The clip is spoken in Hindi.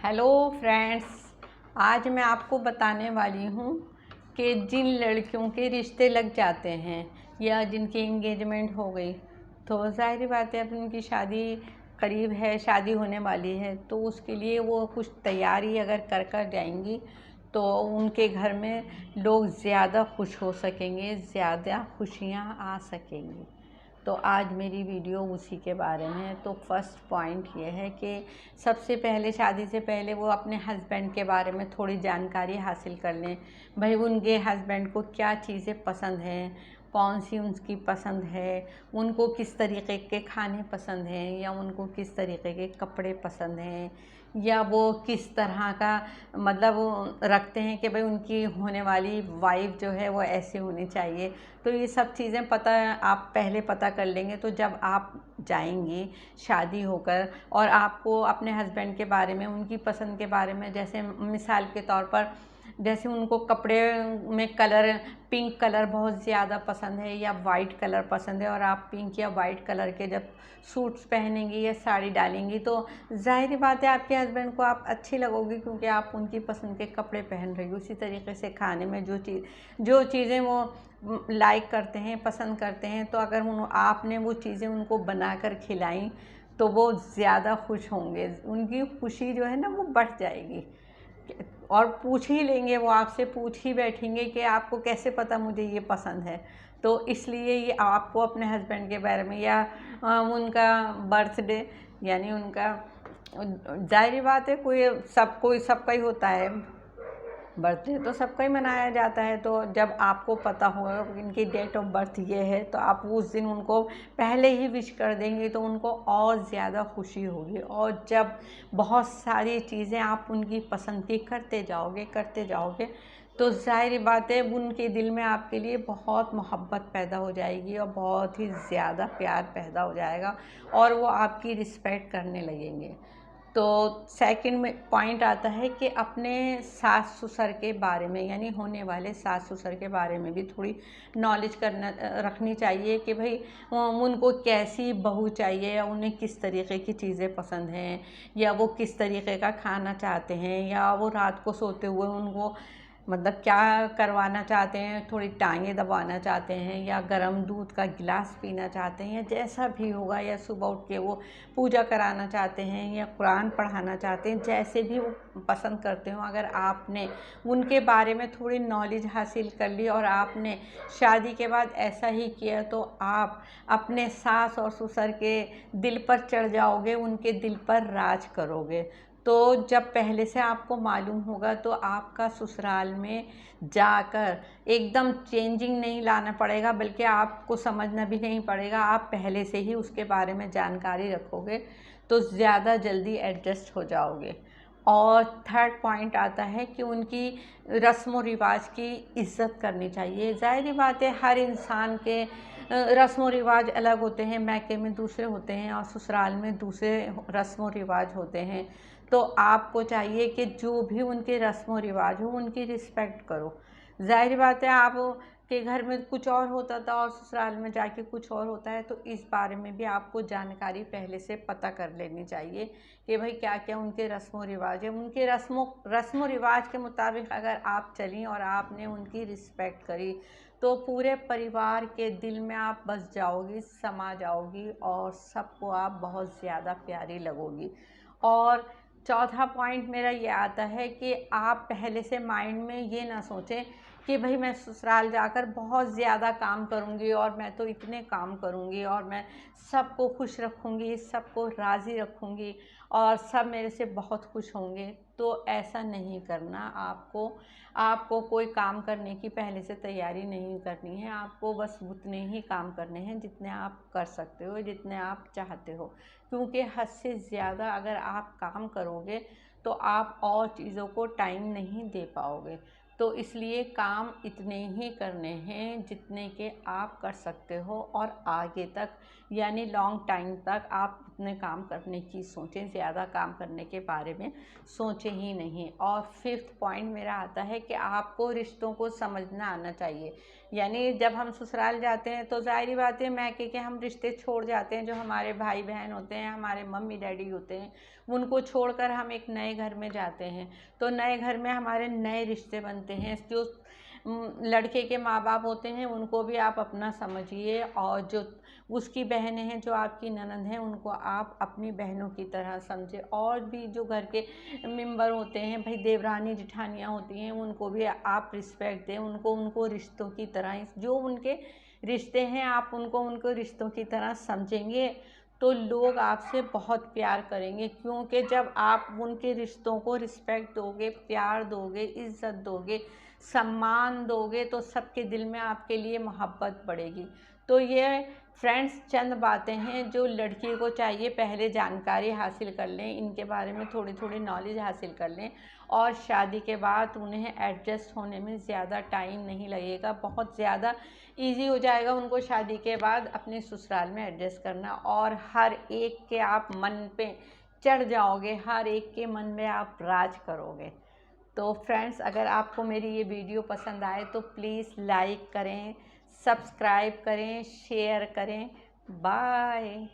हेलो फ्रेंड्स, आज मैं आपको बताने वाली हूँ कि जिन लड़कियों के रिश्ते लग जाते हैं या जिनकी एंगेजमेंट हो गई, तो ज़ाहिर बात है अब उनकी शादी करीब है, शादी होने वाली है, तो उसके लिए वो कुछ तैयारी अगर कर कर जाएंगी तो उनके घर में लोग ज़्यादा खुश हो सकेंगे, ज़्यादा खुशियाँ आ सकेंगी। तो आज मेरी वीडियो उसी के बारे में है। तो फर्स्ट पॉइंट ये है कि सबसे पहले शादी से पहले वो अपने हस्बैंड के बारे में थोड़ी जानकारी हासिल कर लें। भाई उनके हस्बैंड को क्या चीज़ें पसंद हैं, कौन सी उनकी पसंद है, उनको किस तरीके के खाने पसंद हैं या उनको किस तरीके के कपड़े पसंद हैं, या वो किस तरह का मतलब रखते हैं कि भाई उनकी होने वाली वाइफ जो है वो ऐसे होनी चाहिए। तो ये सब चीज़ें आप पहले पता कर लेंगे, तो जब आप जाएंगी शादी होकर और आपको अपने हस्बैंड के बारे में, उनकी पसंद के बारे में, जैसे मिसाल के तौर पर जैसे उनको कपड़े में कलर पिंक कलर बहुत ज़्यादा पसंद है या वाइट कलर पसंद है, और आप पिंक या वाइट कलर के जब सूट्स पहनेंगी या साड़ी डालेंगी तो ज़ाहिर बात है आपके हस्बैंड को आप अच्छी लगोगी, क्योंकि आप उनकी पसंद के कपड़े पहन रही हो। उसी तरीके से खाने में जो चीज़ें वो लाइक करते हैं, पसंद करते हैं, तो अगर आपने वो चीज़ें उनको बनाकर खिलाई तो वो ज़्यादा खुश होंगे, उनकी खुशी जो है ना वो बढ़ जाएगी। और पूछ ही लेंगे, वो आपसे पूछ ही बैठेंगे कि आपको कैसे पता मुझे ये पसंद है। तो इसलिए ये आपको अपने हस्बैंड के बारे में या उनका बर्थडे यानी उनका ज़ाहिर बात है कोई सबका ही होता है, बर्थडे तो सबका ही मनाया जाता है। तो जब आपको पता हो इनकी डेट ऑफ बर्थ ये है तो आप उस दिन उनको पहले ही विश कर देंगे तो उनको और ज़्यादा खुशी होगी। और जब बहुत सारी चीज़ें आप उनकी पसंद की करते जाओगे तो ज़ाहिर बात है उनके दिल में आपके लिए बहुत मोहब्बत पैदा हो जाएगी और बहुत ही ज़्यादा प्यार पैदा हो जाएगा और वो आपकी रिस्पेक्ट करने लगेंगे। तो सेकंड में पॉइंट आता है कि अपने सास ससुर के बारे में, यानी होने वाले सास ससुर के बारे में भी थोड़ी नॉलेज रखनी चाहिए कि भाई उनको कैसी बहू चाहिए, या उन्हें किस तरीके की चीज़ें पसंद हैं, या वो किस तरीके का खाना चाहते हैं, या वो रात को सोते हुए उनको मतलब क्या करवाना चाहते हैं, थोड़ी टांगें दबाना चाहते हैं या गर्म दूध का गिलास पीना चाहते हैं, या जैसा भी होगा, या सुबह उठ के वो पूजा कराना चाहते हैं या कुरान पढ़ाना चाहते हैं, जैसे भी वो पसंद करते हो। अगर आपने उनके बारे में थोड़ी नॉलेज हासिल कर ली और आपने शादी के बाद ऐसा ही किया तो आप अपने सास और ससुर के दिल पर चढ़ जाओगे, उनके दिल पर राज करोगे। तो जब पहले से आपको मालूम होगा तो आपका ससुराल में जाकर एकदम चेंजिंग नहीं लाना पड़ेगा, बल्कि आपको समझना भी नहीं पड़ेगा। आप पहले से ही उसके बारे में जानकारी रखोगे तो ज़्यादा जल्दी एडजस्ट हो जाओगे। और थर्ड पॉइंट आता है कि उनकी रस्म व रिवाज की इज़्ज़त करनी चाहिए। ज़ाहिर बात है हर इंसान के रस्म व रिवाज अलग होते हैं, मायके में दूसरे होते हैं और ससुराल में दूसरे रस्म व रिवाज होते हैं। तो आपको चाहिए कि जो भी उनके रस्म व रिवाज हो उनकी रिस्पेक्ट करो। ज़ाहिर बात है आप के घर में कुछ और होता था और ससुराल में जाके कुछ और होता है, तो इस बारे में भी आपको जानकारी पहले से पता कर लेनी चाहिए कि भाई क्या क्या उनके रस्म व रिवाज है। उनके रस्म व रिवाज के मुताबिक अगर आप चली और आपने उनकी रिस्पेक्ट करी तो पूरे परिवार के दिल में आप बस जाओगी, समा जाओगी और सबको आप बहुत ज़्यादा प्यारी लगोगी। और चौथा पॉइंट मेरा ये आता है कि आप पहले से माइंड में ये ना सोचें कि भाई मैं ससुराल जाकर बहुत ज़्यादा काम करूँगी और मैं तो इतने काम करूँगी और मैं सबको खुश रखूँगी, सबको राज़ी रखूँगी और सब मेरे से बहुत खुश होंगे। तो ऐसा नहीं करना। आपको कोई काम करने की पहले से तैयारी नहीं करनी है। आपको बस उतने ही काम करने हैं जितने आप कर सकते हो, जितने आप चाहते हो, क्योंकि हद से ज़्यादा अगर आप काम करोगे तो आप और चीज़ों को टाइम नहीं दे पाओगे। तो इसलिए काम इतने ही करने हैं जितने के आप कर सकते हो और आगे तक यानी लॉन्ग टाइम तक आप अपने काम करने की सोचें, ज़्यादा काम करने के बारे में सोचें ही नहीं। और 5th पॉइंट मेरा आता है कि आपको रिश्तों को समझना आना चाहिए। यानी जब हम ससुराल जाते हैं तो ज़ाहिर बात है मैके के हम रिश्ते छोड़ जाते हैं, जो हमारे भाई बहन होते हैं, हमारे मम्मी डैडी होते हैं, उनको छोड़कर हम एक नए घर में जाते हैं। तो नए घर में हमारे नए रिश्ते बनते हैं। जो लड़के के माँ बाप होते हैं उनको भी आप अपना समझिए, और जो उसकी बहनें हैं, जो आपकी ननद हैं, उनको आप अपनी बहनों की तरह समझें। और भी जो घर के मेंबर होते हैं, भाई देवरानी जिठानियाँ होती हैं, उनको भी आप रिस्पेक्ट दें, उनको रिश्तों की तरह, जो उनके रिश्ते हैं आप उनको रिश्तों की तरह समझेंगे तो लोग आपसे बहुत प्यार करेंगे। क्योंकि जब आप उनके रिश्तों को रिस्पेक्ट दोगे, प्यार दोगे, इज़्ज़त दोगे, सम्मान दोगे, तो सबके दिल में आपके लिए मोहब्बत बढ़ेगी। तो ये फ्रेंड्स चंद बातें हैं जो लड़की को चाहिए, पहले जानकारी हासिल कर लें, इनके बारे में थोड़ी थोड़ी नॉलेज हासिल कर लें, और शादी के बाद उन्हें एडजस्ट होने में ज़्यादा टाइम नहीं लगेगा, बहुत ज़्यादा इजी हो जाएगा उनको शादी के बाद अपने ससुराल में एडजस्ट करना। और हर एक के आप मन पे चढ़ जाओगे, हर एक के मन में आप राज करोगे। तो फ्रेंड्स अगर आपको मेरी ये वीडियो पसंद आए तो प्लीज़ लाइक करें, सब्सक्राइब करें, शेयर करें। बाय।